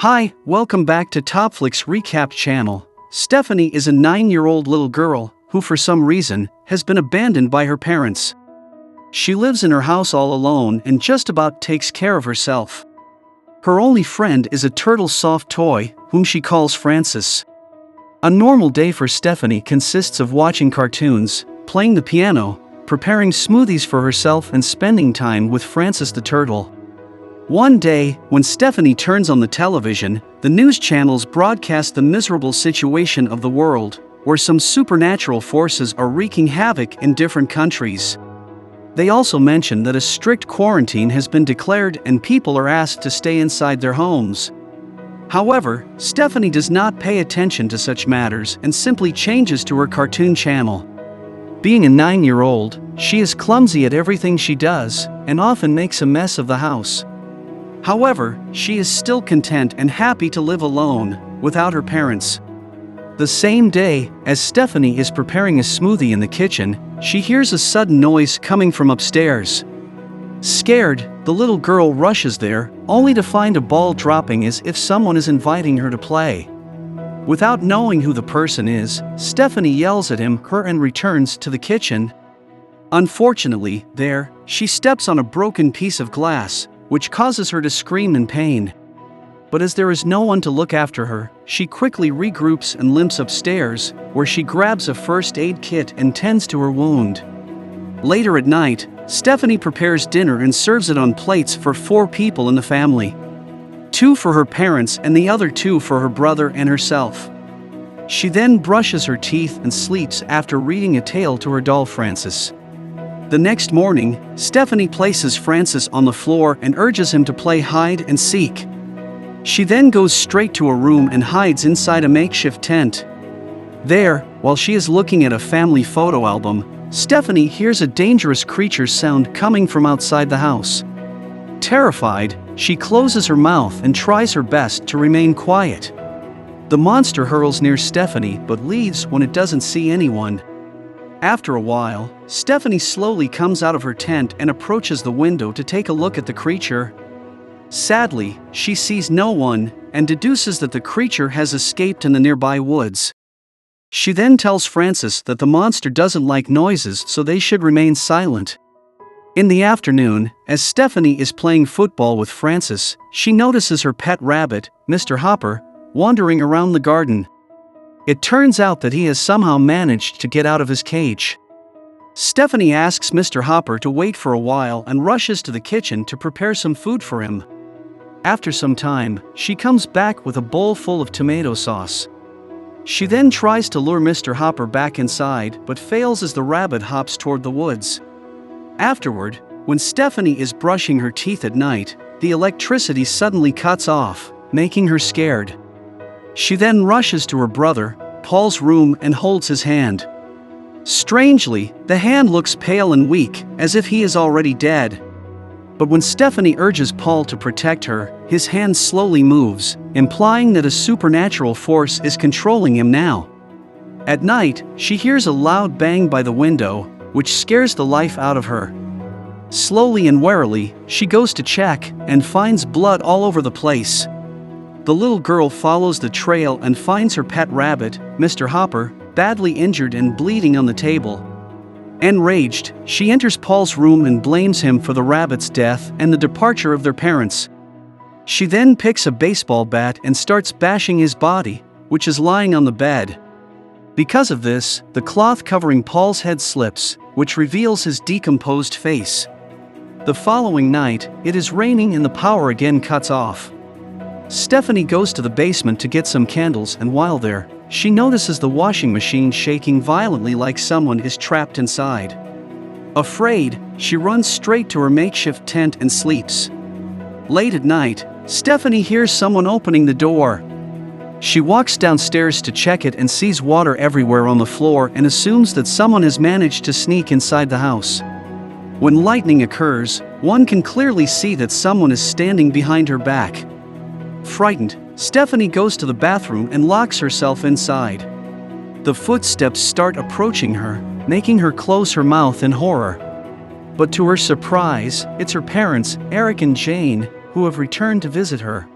Hi, welcome back to Topflix Recap channel. Stephanie is a 9-year-old little girl who for some reason has been abandoned by her parents. She lives in her house all alone and just about takes care of herself. Her only friend is a turtle soft toy whom she calls Francis. A normal day for Stephanie consists of watching cartoons, playing the piano, preparing smoothies for herself and spending time with Francis the turtle. One day, when Stephanie turns on the television, the news channels broadcast the miserable situation of the world, where some supernatural forces are wreaking havoc in different countries. They also mention that a strict quarantine has been declared and people are asked to stay inside their homes. However, Stephanie does not pay attention to such matters and simply changes to her cartoon channel. Being a 9-year-old, she is clumsy at everything she does and often makes a mess of the house. However, she is still content and happy to live alone, without her parents. The same day, as Stephanie is preparing a smoothie in the kitchen, she hears a sudden noise coming from upstairs. Scared, the little girl rushes there, only to find a ball dropping as if someone is inviting her to play. Without knowing who the person is, Stephanie yells at her and returns to the kitchen. Unfortunately, there, she steps on a broken piece of glass, which causes her to scream in pain. But as there is no one to look after her, she quickly regroups and limps upstairs, where she grabs a first aid kit and tends to her wound. Later at night, Stephanie prepares dinner and serves it on plates for 4 people in the family. 2 for her parents and the other 2 for her brother and herself. She then brushes her teeth and sleeps after reading a tale to her doll Francis. The next morning, Stephanie places Francis on the floor and urges him to play hide and seek. She then goes straight to her room and hides inside a makeshift tent. There, while she is looking at a family photo album, Stephanie hears a dangerous creature's sound coming from outside the house. Terrified, she closes her mouth and tries her best to remain quiet. The monster hurls near Stephanie but leaves when it doesn't see anyone. After a while, Stephanie slowly comes out of her tent and approaches the window to take a look at the creature. Sadly, she sees no one and deduces that the creature has escaped in the nearby woods. She then tells Francis that the monster doesn't like noises, so they should remain silent. In the afternoon, as Stephanie is playing football with Francis, she notices her pet rabbit, Mr. Hopper, wandering around the garden. It turns out that he has somehow managed to get out of his cage. Stephanie asks Mr. Hopper to wait for a while and rushes to the kitchen to prepare some food for him. After some time, she comes back with a bowl full of tomato sauce. She then tries to lure Mr. Hopper back inside but fails as the rabbit hops toward the woods. Afterward, when Stephanie is brushing her teeth at night, the electricity suddenly cuts off, making her scared. She then rushes to her brother, Paul's room and holds his hand. Strangely, the hand looks pale and weak, as if he is already dead. But when Stephanie urges Paul to protect her, his hand slowly moves, implying that a supernatural force is controlling him now. At night, she hears a loud bang by the window, which scares the life out of her. Slowly and warily, she goes to check and finds blood all over the place. The little girl follows the trail and finds her pet rabbit, Mr. Hopper, badly injured and bleeding on the table. Enraged, she enters Paul's room and blames him for the rabbit's death and the departure of their parents. She then picks a baseball bat and starts bashing his body, which is lying on the bed. Because of this, the cloth covering Paul's head slips, which reveals his decomposed face. The following night, it is raining and the power again cuts off. Stephanie goes to the basement to get some candles, and while there, she notices the washing machine shaking violently like someone is trapped inside. Afraid, she runs straight to her makeshift tent and sleeps. Late at night, Stephanie hears someone opening the door. She walks downstairs to check it and sees water everywhere on the floor and assumes that someone has managed to sneak inside the house. When lightning occurs, one can clearly see that someone is standing behind her back. Frightened, Stephanie goes to the bathroom and locks herself inside. The footsteps start approaching her, making her close her mouth in horror. But to her surprise, it's her parents, Eric and Jane, who have returned to visit her.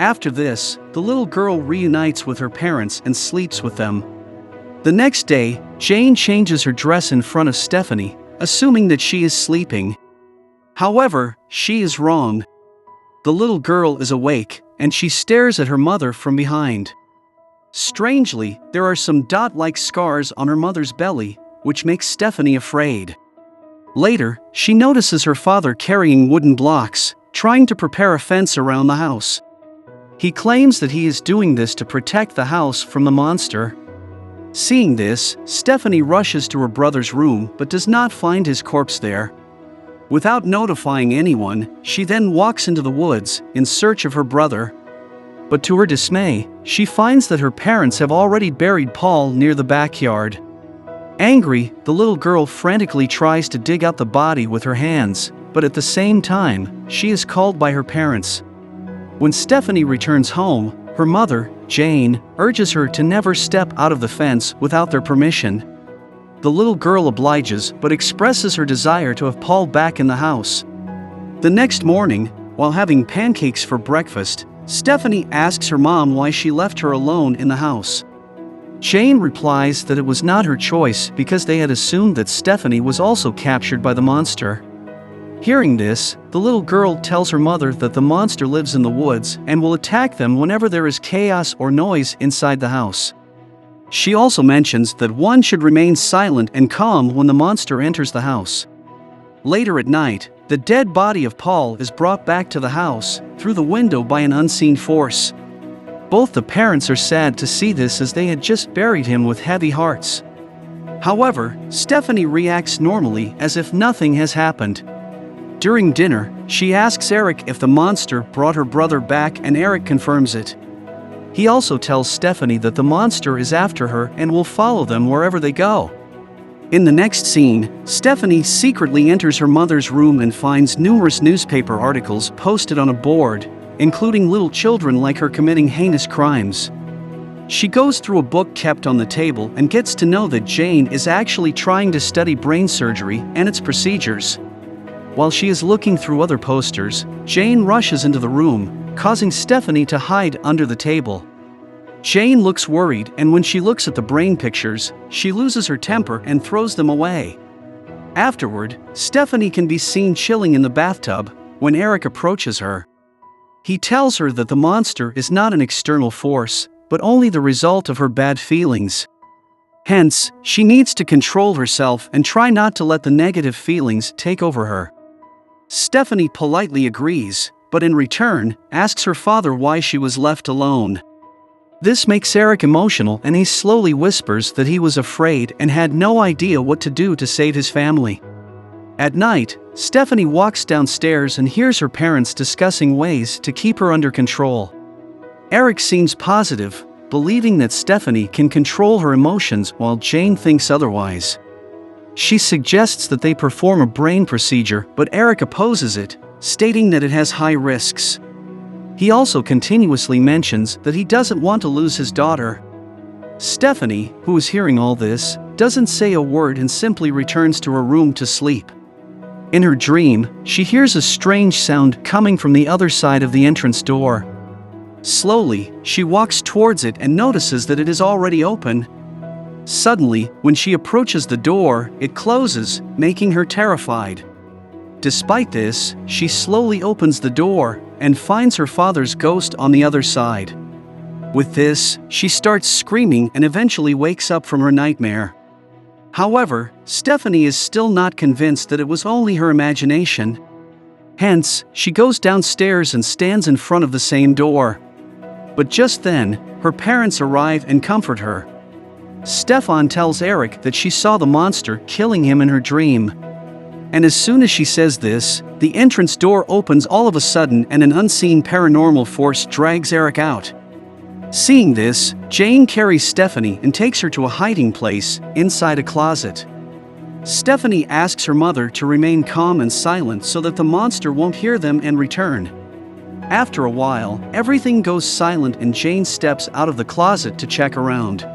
After this, the little girl reunites with her parents and sleeps with them. The next day, Jane changes her dress in front of Stephanie, assuming that she is sleeping. However, she is wrong. The little girl is awake, and she stares at her mother from behind. Strangely, there are some dot-like scars on her mother's belly, which makes Stephanie afraid. Later, she notices her father carrying wooden blocks, trying to prepare a fence around the house. He claims that he is doing this to protect the house from the monster. Seeing this, Stephanie rushes to her brother's room but does not find his corpse there. Without notifying anyone, she then walks into the woods in search of her brother. But to her dismay, she finds that her parents have already buried Paul near the backyard. Angry, the little girl frantically tries to dig up the body with her hands, but at the same time, she is called by her parents. When Stephanie returns home, her mother, Jane, urges her to never step out of the fence without their permission. The little girl obliges but expresses her desire to have Paul back in the house. The next morning, while having pancakes for breakfast, Stephanie asks her mom why she left her alone in the house. Jane replies that it was not her choice because they had assumed that Stephanie was also captured by the monster. Hearing this, the little girl tells her mother that the monster lives in the woods and will attack them whenever there is chaos or noise inside the house. She also mentions that one should remain silent and calm when the monster enters the house. Later at night, the dead body of Paul is brought back to the house through the window by an unseen force. Both the parents are sad to see this as they had just buried him with heavy hearts. However, Stephanie reacts normally as if nothing has happened. During dinner, she asks Eric if the monster brought her brother back and Eric confirms it. He also tells Stephanie that the monster is after her and will follow them wherever they go. In the next scene, Stephanie secretly enters her mother's room and finds numerous newspaper articles posted on a board, including little children like her committing heinous crimes. She goes through a book kept on the table and gets to know that Jane is actually trying to study brain surgery and its procedures. While she is looking through other posters, Jane rushes into the room, causing Stephanie to hide under the table. Jane looks worried, and when she looks at the brain pictures, she loses her temper and throws them away. Afterward, Stephanie can be seen chilling in the bathtub when Eric approaches her. He tells her that the monster is not an external force, but only the result of her bad feelings. Hence, she needs to control herself and try not to let the negative feelings take over her. Stephanie politely agrees, but in return, asks her father why she was left alone. This makes Eric emotional, and he slowly whispers that he was afraid and had no idea what to do to save his family. At night, Stephanie walks downstairs and hears her parents discussing ways to keep her under control. Eric seems positive, believing that Stephanie can control her emotions while Jane thinks otherwise. She suggests that they perform a brain procedure, but Eric opposes it, stating that it has high risks. He also continuously mentions that he doesn't want to lose his daughter. Stephanie, who is hearing all this, doesn't say a word and simply returns to her room to sleep. In her dream, she hears a strange sound coming from the other side of the entrance door. Slowly, she walks towards it and notices that it is already open. Suddenly, when she approaches the door, it closes, making her terrified. Despite this, she slowly opens the door and finds her father's ghost on the other side. With this, she starts screaming and eventually wakes up from her nightmare. However, Stephanie is still not convinced that it was only her imagination. Hence, she goes downstairs and stands in front of the same door. But just then, her parents arrive and comfort her. Stefan tells Eric that she saw the monster killing him in her dream. And as soon as she says this, the entrance door opens all of a sudden and an unseen paranormal force drags Eric out. Seeing this, Jane carries Stephanie and takes her to a hiding place inside a closet. Stephanie asks her mother to remain calm and silent so that the monster won't hear them and return. After a while, everything goes silent and Jane steps out of the closet to check around.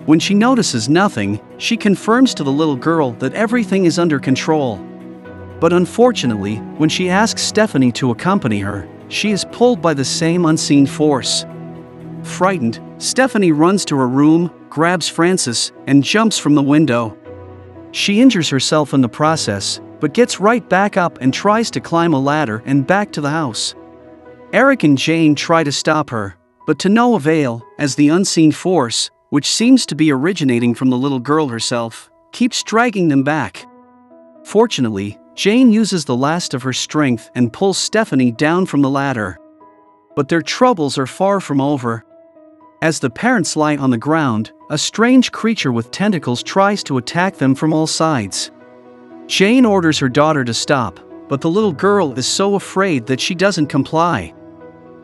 When she notices nothing, she confirms to the little girl that everything is under control. But unfortunately, when she asks Stephanie to accompany her, she is pulled by the same unseen force. Frightened, Stephanie runs to her room, grabs Francis, and jumps from the window. She injures herself in the process, but gets right back up and tries to climb a ladder and back to the house. Eric and Jane try to stop her, but to no avail, as the unseen force, which seems to be originating from the little girl herself, keeps dragging them back. Fortunately, Jane uses the last of her strength and pulls Stephanie down from the ladder. But their troubles are far from over. As the parents lie on the ground, a strange creature with tentacles tries to attack them from all sides. Jane orders her daughter to stop, but the little girl is so afraid that she doesn't comply.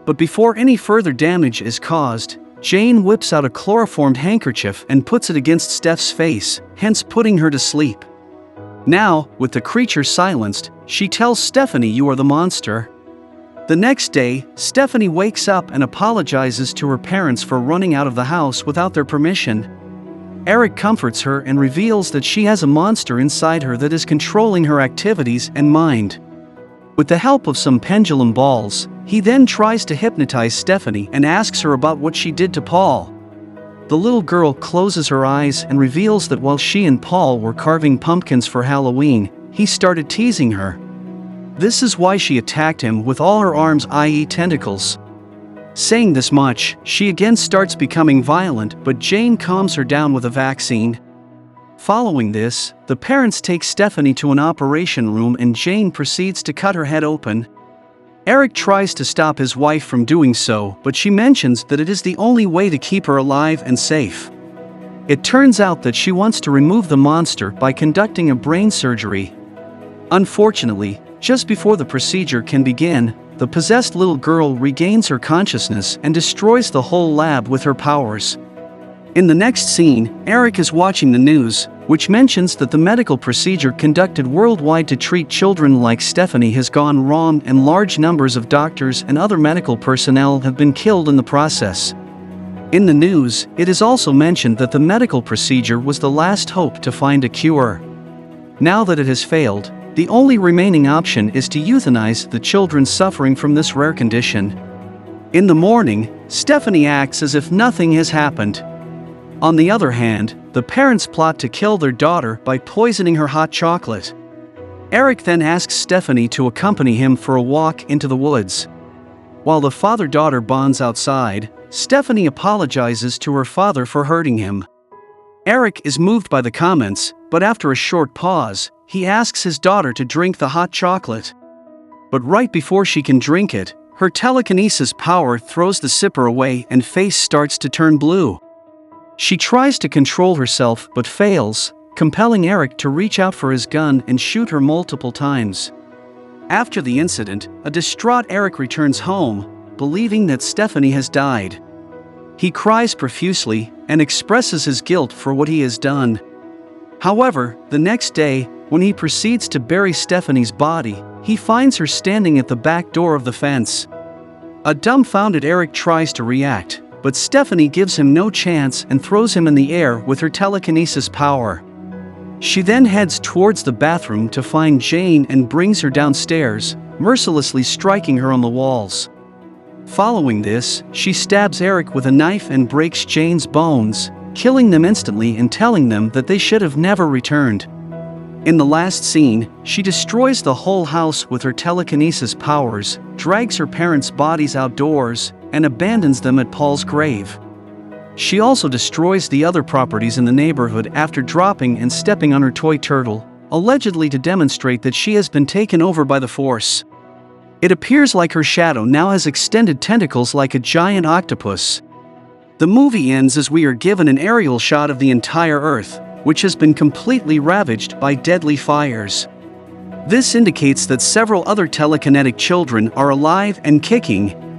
But before any further damage is caused, Jane whips out a chloroformed handkerchief and puts it against Steph's face, hence putting her to sleep. Now, with the creature silenced, she tells Stephanie, "You are the monster." The next day, Stephanie wakes up and apologizes to her parents for running out of the house without their permission. Eric comforts her and reveals that she has a monster inside her that is controlling her activities and mind. With the help of some pendulum balls, he then tries to hypnotize Stephanie and asks her about what she did to Paul. The little girl closes her eyes and reveals that while she and Paul were carving pumpkins for Halloween, he started teasing her. This is why she attacked him with all her arms, i.e. tentacles. Saying this much, she again starts becoming violent, but Jane calms her down with a vaccine. Following this, the parents take Stephanie to an operation room and Jane proceeds to cut her head open. Eric tries to stop his wife from doing so, but she mentions that it is the only way to keep her alive and safe. It turns out that she wants to remove the monster by conducting a brain surgery. Unfortunately, just before the procedure can begin, the possessed little girl regains her consciousness and destroys the whole lab with her powers. In the next scene, Eric is watching the news, which mentions that the medical procedure conducted worldwide to treat children like Stephanie has gone wrong and large numbers of doctors and other medical personnel have been killed in the process. In the news, it is also mentioned that the medical procedure was the last hope to find a cure. Now that it has failed, the only remaining option is to euthanize the children suffering from this rare condition. In the morning, Stephanie acts as if nothing has happened. On the other hand, the parents plot to kill their daughter by poisoning her hot chocolate. Eric then asks Stephanie to accompany him for a walk into the woods. While the father-daughter bonds outside, Stephanie apologizes to her father for hurting him. Eric is moved by the comments, but after a short pause, he asks his daughter to drink the hot chocolate. But right before she can drink it, her telekinesis power throws the sipper away and face starts to turn blue. She tries to control herself but fails, compelling Eric to reach out for his gun and shoot her multiple times. After the incident, a distraught Eric returns home, believing that Stephanie has died. He cries profusely and expresses his guilt for what he has done. However, the next day, when he proceeds to bury Stephanie's body, he finds her standing at the back door of the fence. A dumbfounded Eric tries to react, but Stephanie gives him no chance and throws him in the air with her telekinesis power. She then heads towards the bathroom to find Jane and brings her downstairs, mercilessly striking her on the walls. Following this, she stabs Eric with a knife and breaks Jane's bones, killing them instantly and telling them that they should have never returned. In the last scene, she destroys the whole house with her telekinesis powers, drags her parents' bodies outdoors, and abandons them at Paul's grave. She also destroys the other properties in the neighborhood after dropping and stepping on her toy turtle, allegedly to demonstrate that she has been taken over by the Force. It appears like her shadow now has extended tentacles like a giant octopus. The movie ends as we are given an aerial shot of the entire Earth, which has been completely ravaged by deadly fires. This indicates that several other telekinetic children are alive and kicking,